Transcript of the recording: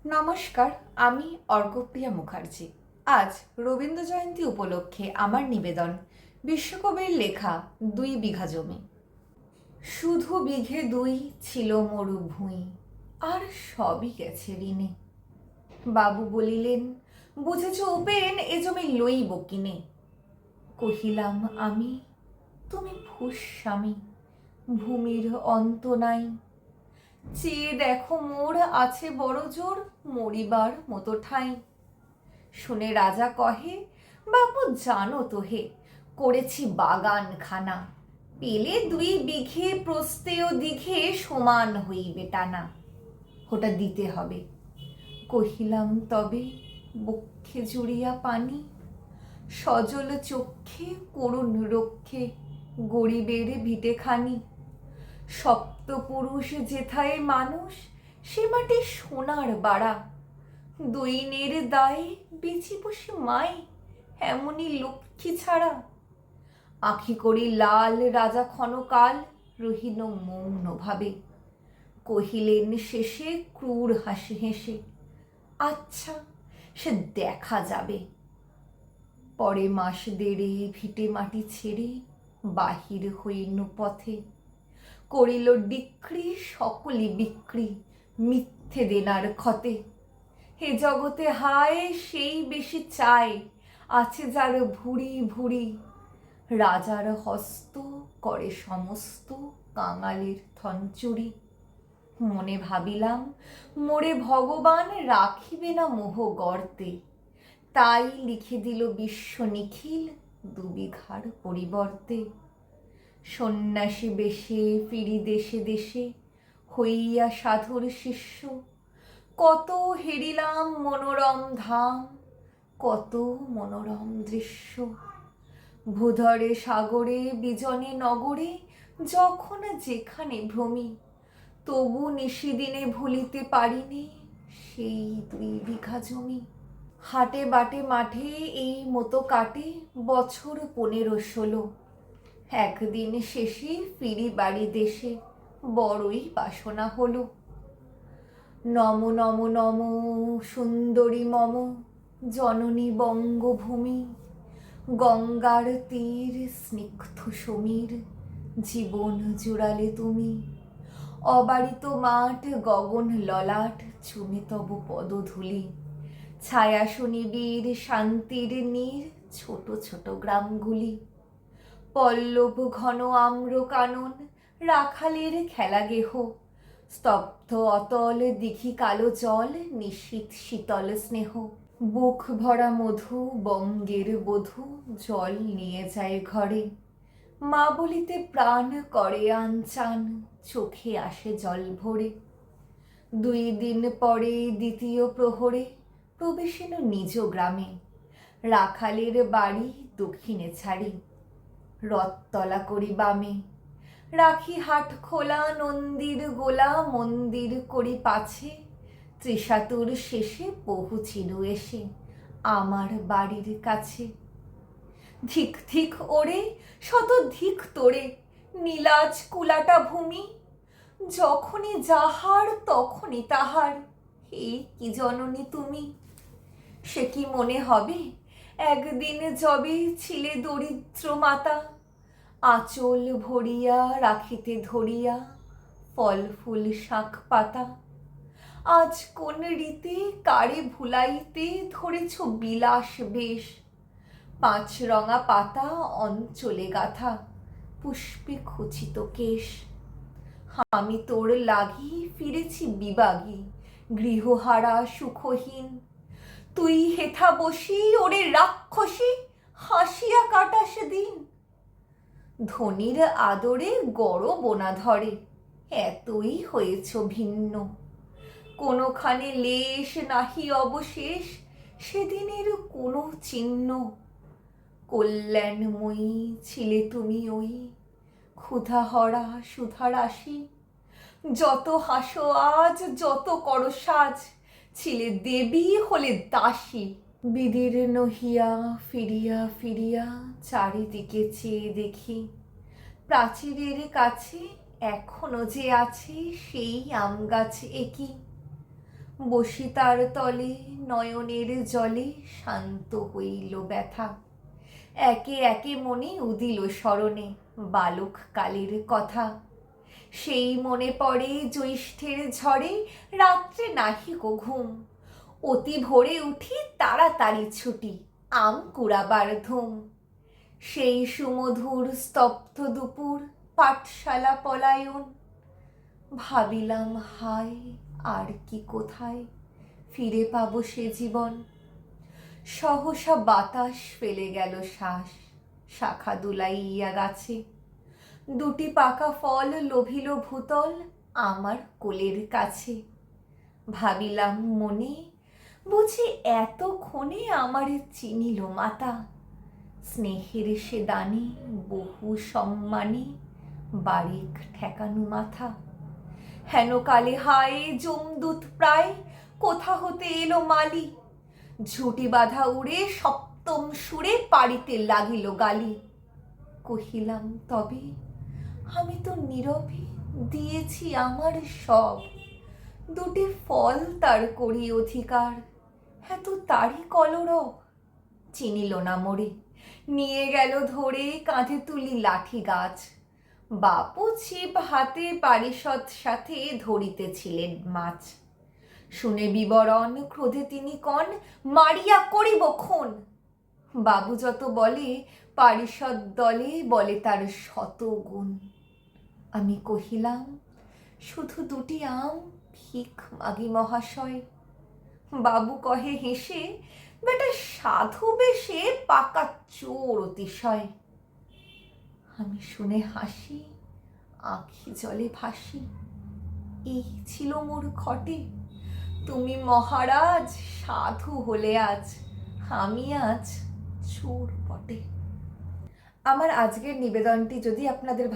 নমস্কার, আমি অর্কপ্রিয়া মুখার্জি। আজ রবীন্দ্র জয়ন্তী উপলক্ষে আমার নিবেদন বিশ্বকবির লেখা 2 বিঘা জমি। শুধু বিঘে 2 ছিল মরু ভুঁই, আর সবই গেছে ঋণে। বাবু বলিলেন, বুঝেছ উপেন, এ জমি লইব কিনে। কহিলাম আমি, তুমি ভূস্বামী, ভূমির অন্ত নাই। চেয়ে দেখো মোর আছে বড় জোর, মরিবার মতো ঠাঁই। শুনে রাজা কহে, বাপু জানো তো হে, করেছি বাগান খানা, পেলে 2 বিঘে প্রস্থে ও দিঘে সমান হইবে টানা। ওটা দিতে হবে। কহিলাম তবে, বক্ষে জুড়িয়া পানি, সজল চক্ষে করুণ রক্ষে, গরিবের ভিটেখানি। সপ্তপুরুষ যেথায় মানুষ, সে মাটি সোনার বাড়া। দৈনের দায়ে বেঁচে বসে মাই, এমনই লক্ষ্মী ছাড়া। আঁখি করি লাল রাজা ক্ষণকাল, রহিল মৌন ভাবে। কহিলেন শেষে ক্রূর হাসি হেসে, আচ্ছা সে দেখা যাবে। পরে মাস দেড়ে ভিটে মাটি ছেড়ে বাহির হইন পথে। করিল ডিক্রি সকলি বিক্রি, মিথ্যে দেনার ক্ষতে। হে জগতে হায়, সেই বেশি চায়, আছে যার ভুরি ভুরি। রাজার হস্ত করে সমস্ত, কাঙালির থনচুরি। মনে ভাবিলাম, মোরে ভগবান রাখিবে না মোহ গর্তে। তাই লিখে দিল বিশ্ব নিখিল 2 বিঘার পরিবর্তে। সন্ন্যাসী বেশে ফিরি দেশে দেশে, হইয়া সাধুর শিষ্য। কত হেরিলাম মনোরম ধাম, কত মনোরম দৃশ্য। ভূধরে সাগরে বিজনে নগরে, যখন যেখানে ভ্রমি, তবু নিশিদিনে ভুলিতে পারিনি সেই 2 বিঘা জমি। হাটে বাটে মাঠে এই মতো কাটে বছর 15-16। একদিন শেষে ফিরি বাড়ি দেশে, বড়ই বাসনা হলো। নম নম নম সুন্দরী মম, জননী বঙ্গভূমি। গঙ্গার তীর স্নিগ্ধ সমীর, জীবন জুড়ালে তুমি। অবারিত মাঠ গগন ললাট, চুমে তব পদধূলি। ছায়া সুনিবিড় শান্তির নীর, ছোট ছোট গ্রামগুলি। পল্লব ঘন আম্র কানন, রাখালের খেলা গেহ। স্তব্ধ অতল দিঘি কালো জল, নিশীথ শীতল স্নেহ। বুক ভরা মধু বঙ্গের বধূ, জল নিয়ে যায় ঘরে। মা বলিতে প্রাণ করে আনচান, চোখে আসে জল ভরে। 2 দিন পরে দ্বিতীয় প্রহরে, প্রবেশিল নিজ গ্রামে। রাখালের বাড়ি দক্ষিণে ছাড়ি, রথতলা করি বামে। রাখি হাট খোলা নন্দীর গোলা, মন্দির করি পাছে। ত্রিশাতুর শেষে পৌঁছিল এসে আমার বাড়ির কাছে। ধিক ধিক ওরে, শত ধিক তোরে, নীলাজ কুলাটা ভূমি। যখনই যাহার তখনই তাহার, এই কি জননী তুমি। সে কি মনে হবে, একদিন যবে ছিলে দরিদ্র মাতা, আঁচল ভরিয়া রাখিতে ধরিয়া ফল ফুল শাক পাতা। আজ কোন রীতে কারে ভুলাইতে ধরেছ বিলাস বেশ। 5 রঙা পাতা অঞ্চলে গাথা, পুষ্পে খচিত কেশ। আমি তোর লাগি ফিরেছি বিবাগী, গৃহহারা সুখহীন। তুই হেথা বসি ওরে রাক্ষসী, হাসিয়া কাটাস দিন। ধনির আদরে গড় বোনা ধরে, এতই হয়েছ ভিন্ন। কোনোখানে লেশ নাহি অবশেষ, সেদিনের কোনো চিহ্ন। কল্যাণময়ী ছিলে তুমি ওই, ক্ষুধাহরা সুধারাশি। যত হাসো আজ, যত করো সাজ, ছিলে দেবী হলে দাসী। বিদীর্ণ হিয়া ফিরিয়া ফিরিয়া চারিদিকে চেয়ে দেখি, প্রাচীরের কাছে এখনো যে আছে সেই আম গাছ একই। বসি তার তলে, নয়নের জলে শান্ত হইল ব্যথা। একে একে মনে উদিল স্মরণে বালক কালের কথা। সেই মনে পড়ে জ্যৈষ্ঠের ঝড়ে রাত্রে নাহিক ঘুম, অতি ভোরে উঠি তাড়াতাড়ি ছুটি আম কুড়াবার ধুম। সেই সুমধুর স্তব্ধ দুপুর, পাঠশালা পলায়ন। ভাবিলাম হায়, আর কি কোথায় ফিরে পাবো সে জীবন। সহসা বাতাস ফেলে গেল শ্বাস, শাখা দুলাইয়া গাছে। দুটি পাকা ফল লোভিল ভূতল আমার কোলের কাছে। ভাবিলাম মনে, বুঝি এতক্ষণে আমারে চিনিল মাতা। স্নেহের সে দানে বহু সম্মানে বারিক ঠেকানো মাথা। হেন কালে হায় যমদূত প্রায়, কোথা হতে এলো মালি। ঝুটি বাঁধা উড়ে সপ্তম সুরে পাড়িতে লাগিল গালি। কহিলাম তবে, আমি তো নীরবে দিয়েছি আমার সব। দুটি ফল তার করি অধিকার, এত তারই কলরব। চিনিল না মোরে, নিয়ে গেল ধরে কাঁধে তুলি লাঠি গাছ। বাপু ছিপ হাতে পারিষদ সাথে ধরিতেছিলেন মাছ। শুনে বিবরণ ক্রোধে তিনি কন, মারিয়া করিব খুন। বাবু যত বলে পারিষদ দলে বলে তার শত গুণ। আমি কহিলাম, শুধু দুটি আম ভিক মাগি মহাশয়। বাবু কহে হেসে, বেটা সাধু বেশে পাকা চোর অতিশয়। আমি শুনে হাসি, আঁখি জলে ভাসি। এই ছিল মোর ঘটে, তুমি মহারাজ সাধু হলে আজ, আমি আজ চোর বটে। আমার আজকের নিবেদনটি যদি আপনাদের